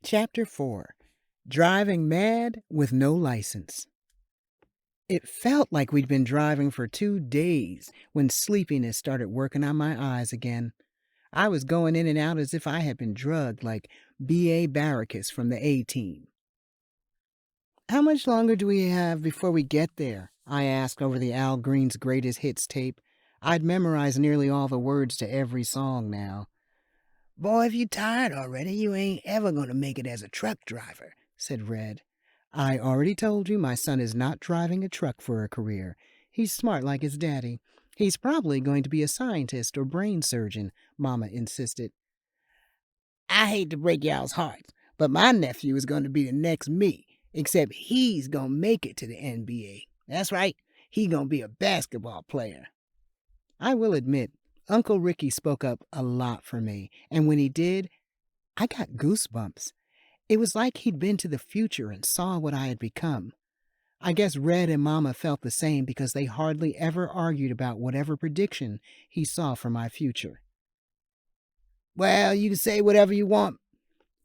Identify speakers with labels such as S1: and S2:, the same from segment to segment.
S1: Chapter 4. Driving Mad with No License. It felt like we'd been driving for 2 days when sleepiness started working on my eyes again. I was going in and out as if I had been drugged, like B.A. Barracus from the A-Team. "How much longer do we have before we get there?" I asked over the Al Green's Greatest Hits tape. I'd memorized nearly all the words to every song now.
S2: "Boy, if you tired already, you ain't ever gonna make it as a truck driver," said Red.
S1: "I already told you my son is not driving a truck for a career. He's smart like his daddy. He's probably going to be a scientist or brain surgeon," Mama insisted.
S2: "I hate to break y'all's hearts, but my nephew is gonna be the next me, except he's gonna make it to the NBA. That's right, he's gonna be a basketball player."
S1: I will admit, Uncle Ricky spoke up a lot for me, and when he did, I got goosebumps. It was like he'd been to the future and saw what I had become. I guess Red and Mama felt the same because they hardly ever argued about whatever prediction he saw for my future.
S2: "Well, you can say whatever you want,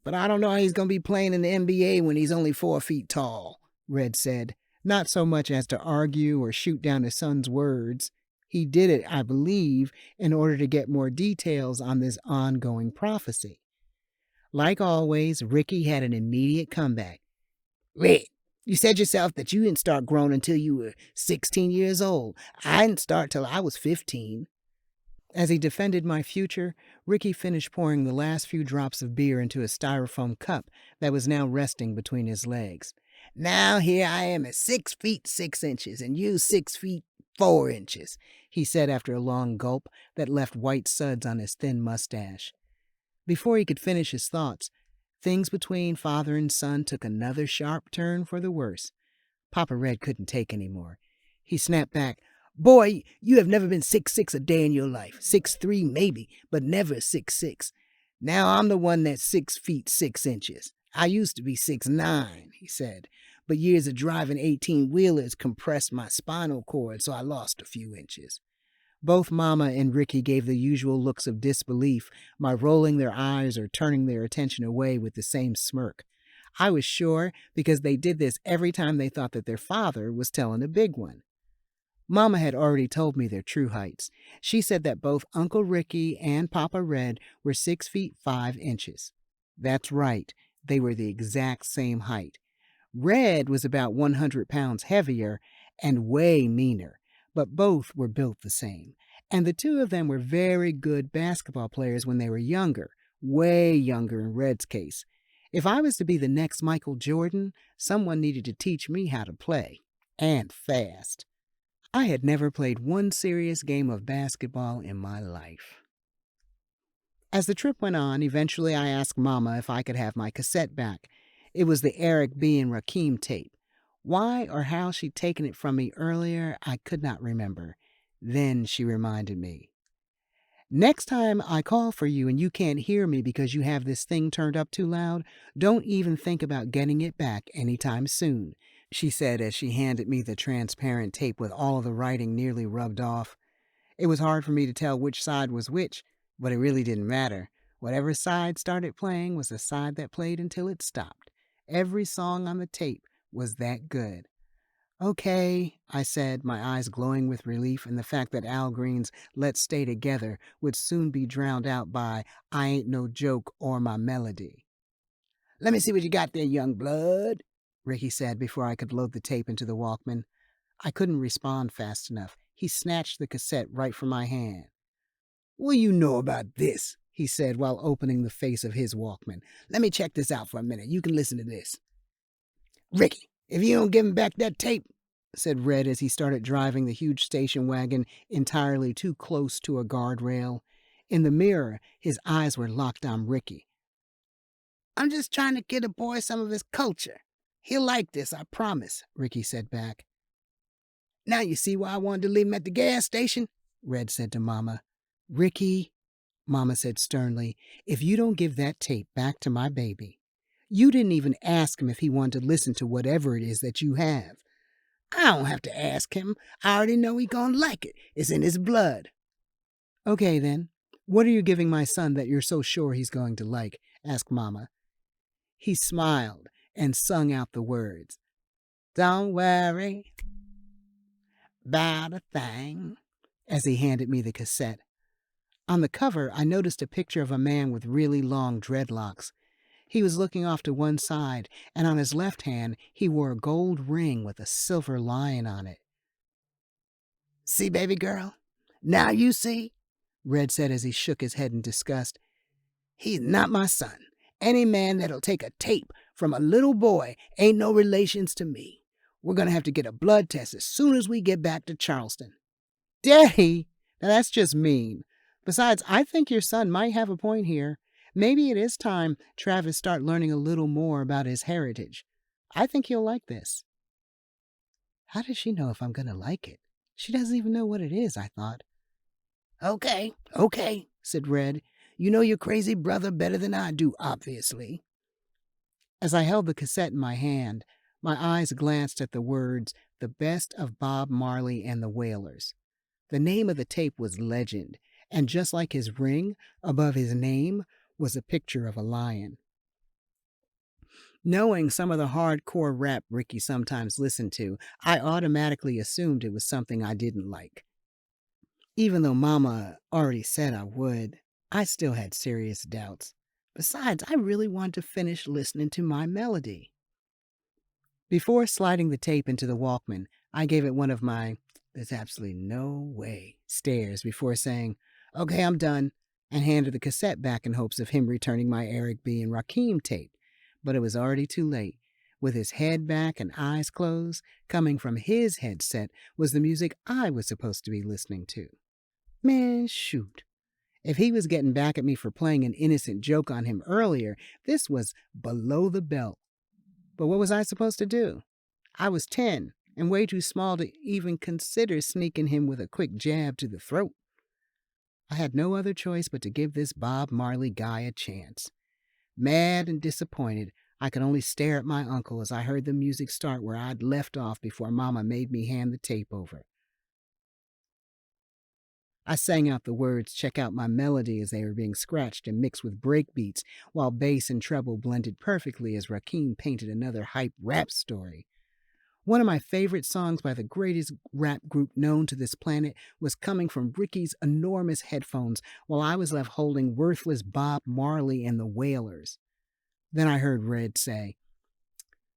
S2: but I don't know how he's gonna be playing in the NBA when he's only 4 feet tall,"
S1: Red said, not so much as to argue or shoot down his son's words. He did it, I believe, in order to get more details on this ongoing prophecy. Like always, Ricky had an immediate comeback.
S2: "Red, you said yourself that you didn't start growing until you were 16 years old. I didn't start till I was 15.
S1: As he defended my future, Ricky finished pouring the last few drops of beer into a styrofoam cup that was now resting between his legs.
S2: "Now here I am at 6 feet 6 inches, and you 6 feet 4 inches,"
S1: he said after a long gulp that left white suds on his thin mustache. Before he could finish his thoughts, things between father and son took another sharp turn for the worse. Papa Red couldn't take any more. He snapped back,
S2: "Boy, you have never been 6'6" a day in your life. 6'3" maybe, but never 6'6". Now I'm the one that's 6 feet 6 inches. I used to be 6'9", he said, but years of driving 18-wheelers compressed my spinal cord, so I lost a few inches."
S1: Both Mama and Ricky gave the usual looks of disbelief by rolling their eyes or turning their attention away with the same smirk. I was sure because they did this every time they thought that their father was telling a big one. Mama had already told me their true heights. She said that both Uncle Ricky and Papa Red were 6 feet 5 inches. That's right, they were the exact same height. Red was about 100 pounds heavier and way meaner, but both were built the same. And the two of them were very good basketball players when they were younger, way younger in Red's case. If I was to be the next Michael Jordan, someone needed to teach me how to play, and fast. I had never played one serious game of basketball in my life. As the trip went on, eventually I asked Mama if I could have my cassette back. It was the Eric B. and Rakim tape. Why or how she'd taken it from me earlier, I could not remember. Then she reminded me. "Next time I call for you and you can't hear me because you have this thing turned up too loud, don't even think about getting it back anytime soon," she said as she handed me the transparent tape with all of the writing nearly rubbed off. It was hard for me to tell which side was which, but it really didn't matter. Whatever side started playing was the side that played until it stopped. Every song on the tape was that good. "Okay," I said, my eyes glowing with relief and the fact that Al Green's "Let's Stay Together" would soon be drowned out by "I Ain't No Joke" or my melody.
S2: "Let me see what you got there, young blood,"
S1: Ricky said before I could load the tape into the Walkman. I couldn't respond fast enough. He snatched the cassette right from my hand.
S2: "What do you know about this?" he said while opening the face of his Walkman. "Let me check this out for a minute. You can listen to this." "Ricky, if you don't give him back that tape," said Red as he started driving the huge station wagon entirely too close to a guardrail. In the mirror, his eyes were locked on Ricky. "I'm just trying to get a boy some of his culture. He'll like this, I promise," Ricky said back. "Now you see why I wanted to leave him at the gas station," Red said to Mama.
S1: "Ricky," Mama said sternly, "if you don't give that tape back to my baby. You didn't even ask him if he wanted to listen to whatever it is that you have."
S2: "I don't have to ask him. I already know he gonna like it. It's in his blood."
S1: "Okay, then. What are you giving my son that you're so sure he's going to like?" asked Mama. He smiled and sung out the words, "Don't worry about a thing," as he handed me the cassette. On the cover, I noticed a picture of a man with really long dreadlocks. He was looking off to one side, and on his left hand he wore a gold ring with a silver lion on it.
S2: "See, baby girl? Now you see?"
S1: Red said as he shook his head in disgust.
S2: "He's not my son. Any man that'll take a tape from a little boy ain't no relations to me. We're going to have to get a blood test as soon as we get back to Charleston."
S1: "Daddy, now that's just mean. Besides, I think your son might have a point here. Maybe it is time Travis start learning a little more about his heritage. I think he'll like this." How does she know if I'm going to like it? She doesn't even know what it is, I thought.
S2: Okay, said Red. "You know your crazy brother better than I do, obviously."
S1: As I held the cassette in my hand, my eyes glanced at the words, "The Best of Bob Marley and the Wailers." The name of the tape was Legend, and just like his ring, above his name was a picture of a lion. Knowing some of the hardcore rap Ricky sometimes listened to, I automatically assumed it was something I didn't like. Even though Mama already said I would, I still had serious doubts. Besides, I really wanted to finish listening to my melody. Before sliding the tape into the Walkman, I gave it one of my "there's absolutely no way" stares before saying, "Okay, I'm done," and handed the cassette back in hopes of him returning my Eric B. and Rakim tape. But it was already too late. With his head back and eyes closed, coming from his headset was the music I was supposed to be listening to. Man, shoot. If he was getting back at me for playing an innocent joke on him earlier, this was below the belt. But what was I supposed to do? I was 10 and way too small to even consider sneaking him with a quick jab to the throat. I had no other choice but to give this Bob Marley guy a chance. Mad and disappointed, I could only stare at my uncle as I heard the music start where I'd left off before Mama made me hand the tape over. I sang out the words, "Check out my melody," as they were being scratched and mixed with break beats, while bass and treble blended perfectly as Rakim painted another hype rap story. One of my favorite songs by the greatest rap group known to this planet was coming from Ricky's enormous headphones while I was left holding worthless Bob Marley and the Wailers. Then I heard Red say,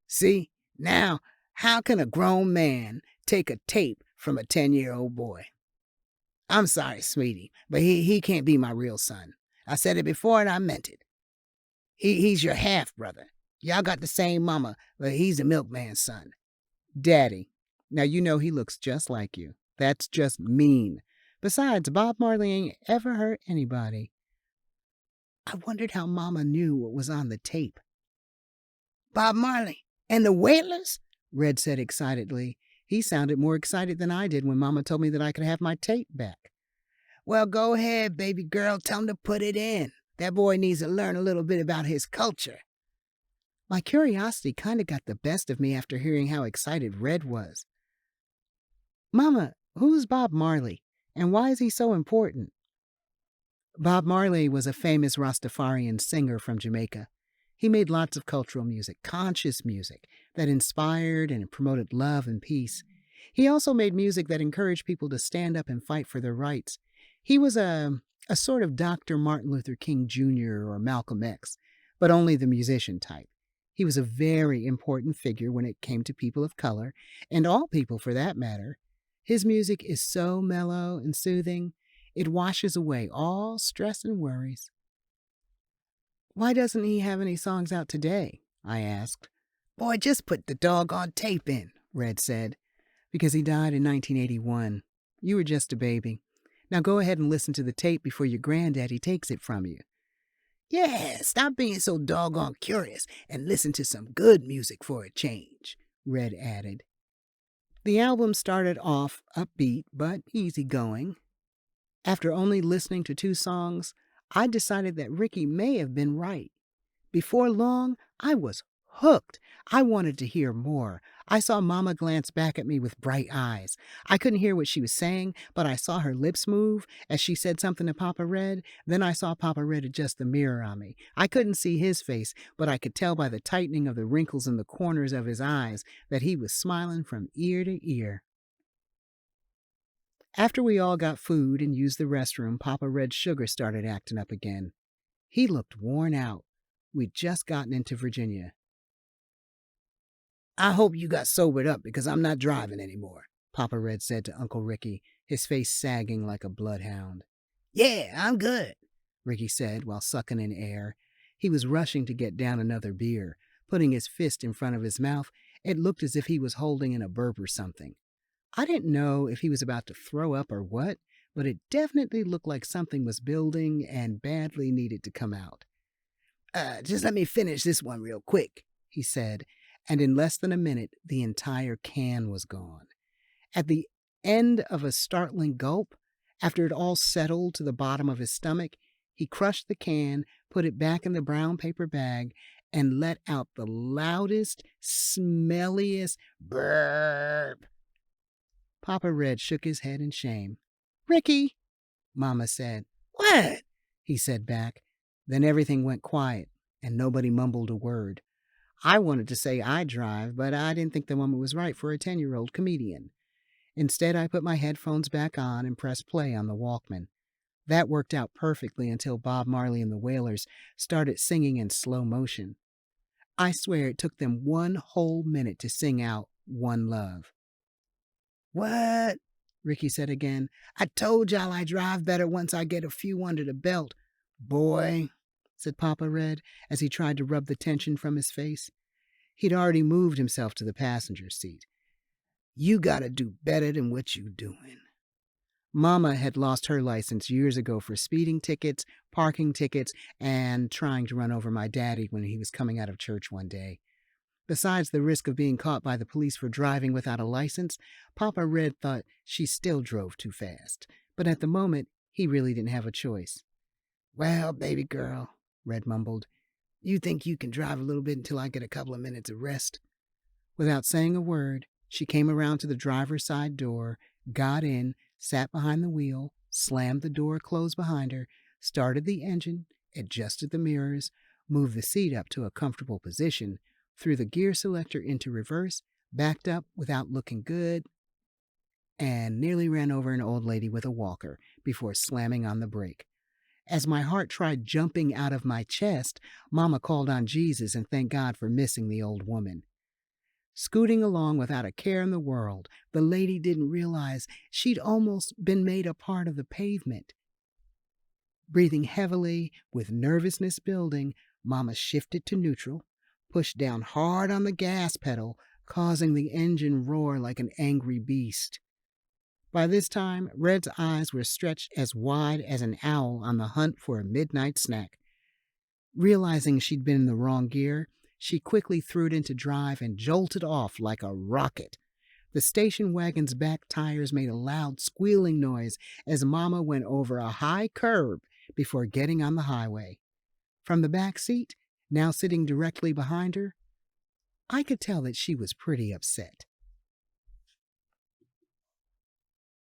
S2: "See, now, how can a grown man take a tape from a 10-year-old boy? I'm sorry, sweetie, but he can't be my real son. I said it before and I meant it. He's your half-brother. Y'all got the same mama, but he's the milkman's son."
S1: "Daddy, now you know he looks just like you. That's just mean. Besides, Bob Marley ain't ever hurt anybody." I wondered how Mama knew what was on the tape.
S2: "Bob Marley and the Wailers?"
S1: Red said excitedly. He sounded more excited than I did when Mama told me that I could have my tape back.
S2: "Well, go ahead, baby girl. Tell him to put it in. That boy needs to learn a little bit about his culture."
S1: My curiosity kind of got the best of me after hearing how excited Red was. "Mama, who's Bob Marley, and why is he so important?" Bob Marley was a famous Rastafarian singer from Jamaica. He made lots of cultural music, conscious music, that inspired and promoted love and peace. He also made music that encouraged people to stand up and fight for their rights. He was a sort of Dr. Martin Luther King Jr. or Malcolm X, but only the musician type. He was a very important figure when it came to people of color, and all people for that matter. His music is so mellow and soothing, it washes away all stress and worries. "Why doesn't he have any songs out today?" I asked.
S2: "Boy, just put the doggone tape in,"
S1: Red said. "Because he died in 1981. You were just a baby. Now go ahead and listen to the tape before your granddaddy takes it from you."
S2: "Yeah, stop being so doggone curious and listen to some good music for a change," Red added.
S1: The album started off upbeat but easygoing. After only listening to 2 songs, I decided that Ricky may have been right. Before long, I was Hooked. I wanted to hear more. I saw Mama glance back at me with bright eyes. I couldn't hear what she was saying, but I saw her lips move as she said something to Papa Red. Then I saw Papa Red adjust the mirror on me. I couldn't see his face, but I could tell by the tightening of the wrinkles in the corners of his eyes that he was smiling from ear to ear. After we all got food and used the restroom, Papa Red Sugar started acting up again. He looked worn out. We'd just gotten into Virginia.
S2: I hope you got sobered up because I'm not driving anymore,
S1: Papa Red said to Uncle Ricky, his face sagging like a bloodhound.
S2: Yeah, I'm good,
S1: Ricky said while sucking in air. He was rushing to get down another beer. Putting his fist in front of his mouth, it looked as if he was holding in a burp or something. I didn't know if he was about to throw up or what, but it definitely looked like something was building and badly needed to come out.
S2: Just let me finish this one real quick,
S1: he said, and in less than a minute, the entire can was gone. At the end of a startling gulp, after it all settled to the bottom of his stomach, he crushed the can, put it back in the brown paper bag, and let out the loudest, smelliest burp. Papa Red shook his head in shame. "Ricky," Mama said.
S2: What?
S1: He said back. Then everything went quiet, and nobody mumbled a word. I wanted to say I'd drive, but I didn't think the moment was right for a 10-year-old comedian. Instead, I put my headphones back on and pressed play on the Walkman. That worked out perfectly until Bob Marley and the Wailers started singing in slow motion. I swear it took them one whole minute to sing out One Love.
S2: What?
S1: Ricky said again.
S2: I told y'all I drive better once I get a few under the belt.
S1: Boy, said Papa Red as he tried to rub the tension from his face. He'd already moved himself to the passenger seat.
S2: You gotta do better than what you doing.
S1: Mama had lost her license years ago for speeding tickets, parking tickets, and trying to run over my daddy when he was coming out of church one day. Besides the risk of being caught by the police for driving without a license, Papa Red thought she still drove too fast. But at the moment, he really didn't have a choice.
S2: Well, baby girl, Red mumbled, you think you can drive a little bit until I get a couple of minutes of rest?
S1: Without saying a word, she came around to the driver's side door, got in, sat behind the wheel, slammed the door closed behind her, started the engine, adjusted the mirrors, moved the seat up to a comfortable position, threw the gear selector into reverse, backed up without looking good, and nearly ran over an old lady with a walker before slamming on the brake. As my heart tried jumping out of my chest, Mama called on Jesus and thanked God for missing the old woman. Scooting along without a care in the world, the lady didn't realize she'd almost been made a part of the pavement. Breathing heavily, with nervousness building, Mama shifted to neutral, pushed down hard on the gas pedal, causing the engine roar like an angry beast. By this time, Red's eyes were stretched as wide as an owl on the hunt for a midnight snack. Realizing she'd been in the wrong gear, she quickly threw it into drive and jolted off like a rocket. The station wagon's back tires made a loud squealing noise as Mama went over a high curb before getting on the highway. From the back seat, now sitting directly behind her, I could tell that she was pretty upset.